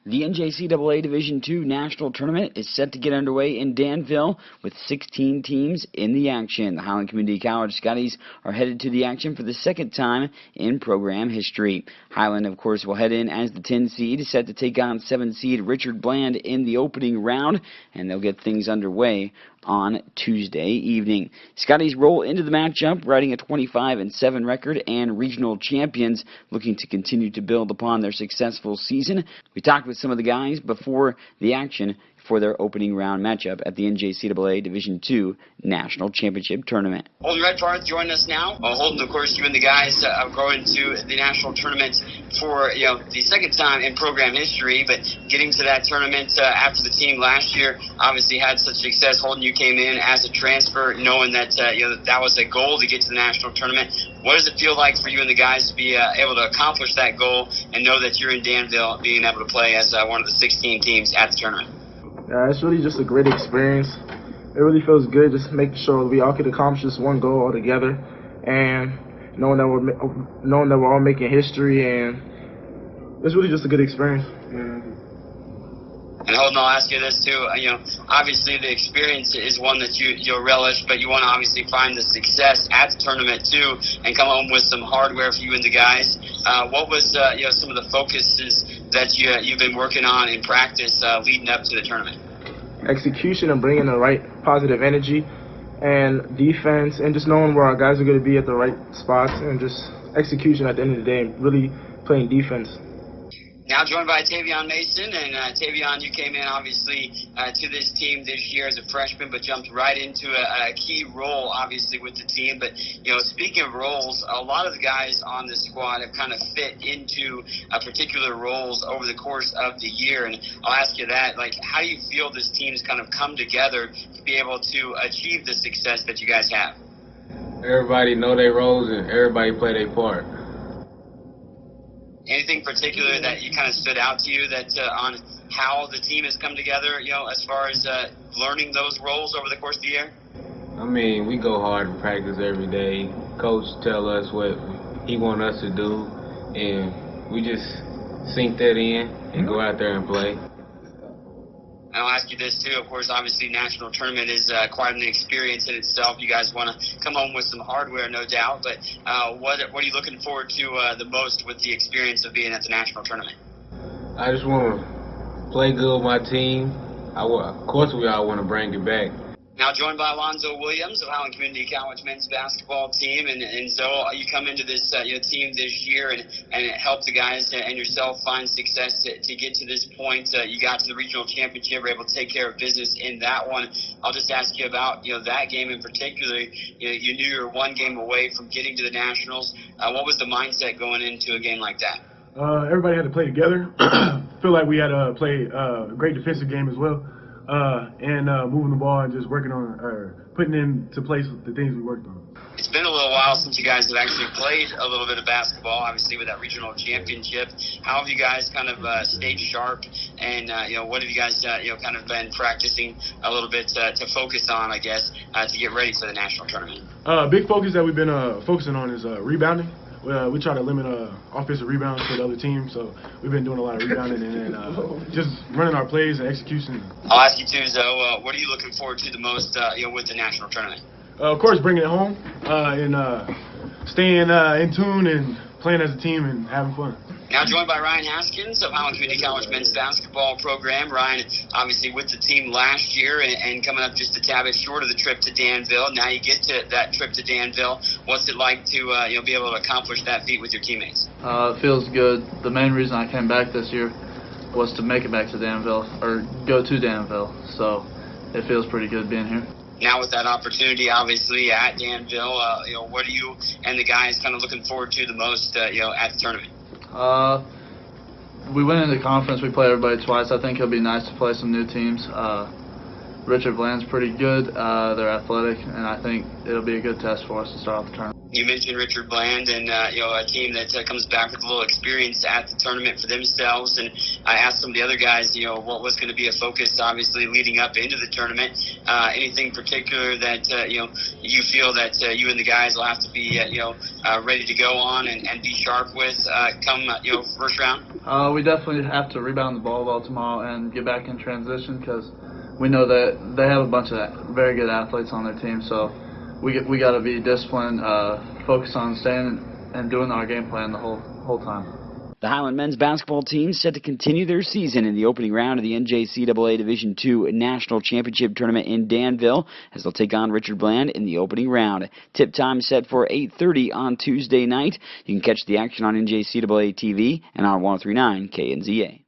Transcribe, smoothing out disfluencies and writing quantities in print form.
The NJCAA Division II National Tournament is set to get underway in Danville with 16 teams in the action. The Highland Community College Scotties are headed to the action for the second time in program history. Highland, of course, will head in as the 10 seed, set to take on 7 seed Richard Bland in the opening round, and they'll get things underway on Tuesday evening. Scotties roll into the matchup, riding a 25-7 record and regional champions, looking to continue to build upon their successful season. We talked with some of the guys before the action for their opening round matchup at the NJCAA Division II National Championship Tournament. Holden Redparth joining us now. Holden, of course, you and the guys are going to the national tournament for the second time in program history, but getting to that tournament after the team last year obviously had such success. Holden, you came in as a transfer, knowing that that was a goal to get to the national tournament. What does it feel like for you and the guys to be able to accomplish that goal and know that you're in Danville, being able to play as one of the 16 teams at the tournament? It's really just a great experience. It really feels good just making sure we all could accomplish this one goal all together, and knowing that we're all making history, and it's really just a good experience. And Holden, I'll ask you this too. Obviously the experience is one that you'll relish, but you want to obviously find the success at the tournament too, and come home with some hardware for you and the guys. What was some of the focuses that you've been working on in practice leading up to the tournament? Execution and bringing the right positive energy, and defense, and just knowing where our guys are going to be at the right spots, and just execution at the end of the day, really playing defense. Now joined by Tavion Mason, and Tavion, you came in obviously to this team this year as a freshman, but jumped right into a key role obviously with the team. But speaking of roles, a lot of the guys on the squad have kind of fit into particular roles over the course of the year. And I'll ask you that, how do you feel this team's kind of come together to be able to achieve the success that you guys have? Everybody know their roles and everybody play their part. Anything particular that you kind of stood out to you that on how the team has come together, as far as learning those roles over the course of the year? I mean, we go hard in practice every day. Coach tell us what he want us to do, and we just sink that in and go out there and play. And I'll ask you this too, of course, obviously national tournament is quite an experience in itself. You guys want to come home with some hardware, no doubt, but what are you looking forward to the most with the experience of being at the national tournament? I just want to play good with my team. Of course, we all want to bring it back. Now joined by Alonzo Williams of Highland Community College men's basketball team, and so you come into this team this year and help the guys and yourself find success to get to this point. You got to the regional championship, were able to take care of business in that one. I'll just ask you about that game in particular. You knew you were one game away from getting to the nationals. What was the mindset going into a game like that? Everybody had to play together. Feel like we had to play a great defensive game as well. And moving the ball and just working on putting into place the things we worked on. It's been a little while since you guys have actually played a little bit of basketball, obviously with that regional championship. How have you guys kind of stayed sharp, and what have you guys kind of been practicing a little bit to focus on, I guess, to get ready for the national tournament? Big focus that we've been focusing on is rebounding. We try to limit offensive rebounds to the other team, so we've been doing a lot of rebounding and just running our plays and execution. I'll ask you too, Zoe, what are you looking forward to the most with the national tournament? Of course, bringing it home and staying in tune and playing as a team and having fun. Now joined by Ryan Haskins of Highland Community College men's basketball program. Ryan, obviously with the team last year and coming up just a tad bit short of the trip to Danville. Now you get to that trip to Danville. What's it like to be able to accomplish that feat with your teammates? It feels good. The main reason I came back this year was to make it back to Danville, or go to Danville. So it feels pretty good being here. Now with that opportunity, obviously, at Danville, what are you and the guys kind of looking forward to the most, at the tournament? We went into conference. We played everybody twice. I think it'll be nice to play some new teams. Richard Bland's pretty good. They're athletic, and I think it'll be a good test for us to start off the tournament. You mentioned Richard Bland and a team that comes back with a little experience at the tournament for themselves. And I asked some of the other guys, what was going to be a focus, obviously, leading up into the tournament. Anything particular that you feel that you and the guys will have to be ready to go on and be sharp with come first round? We definitely have to rebound the ball well tomorrow and get back in transition because we know that they have a bunch of very good athletes on their team. So we got to be disciplined, focus on staying and doing our game plan the whole time. The Highland men's basketball team is set to continue their season in the opening round of the NJCAA Division II National Championship Tournament in Danville as they'll take on Richard Bland in the opening round. Tip time set for 8:30 on Tuesday night. You can catch the action on NJCAA TV and on 103.9 KNZA.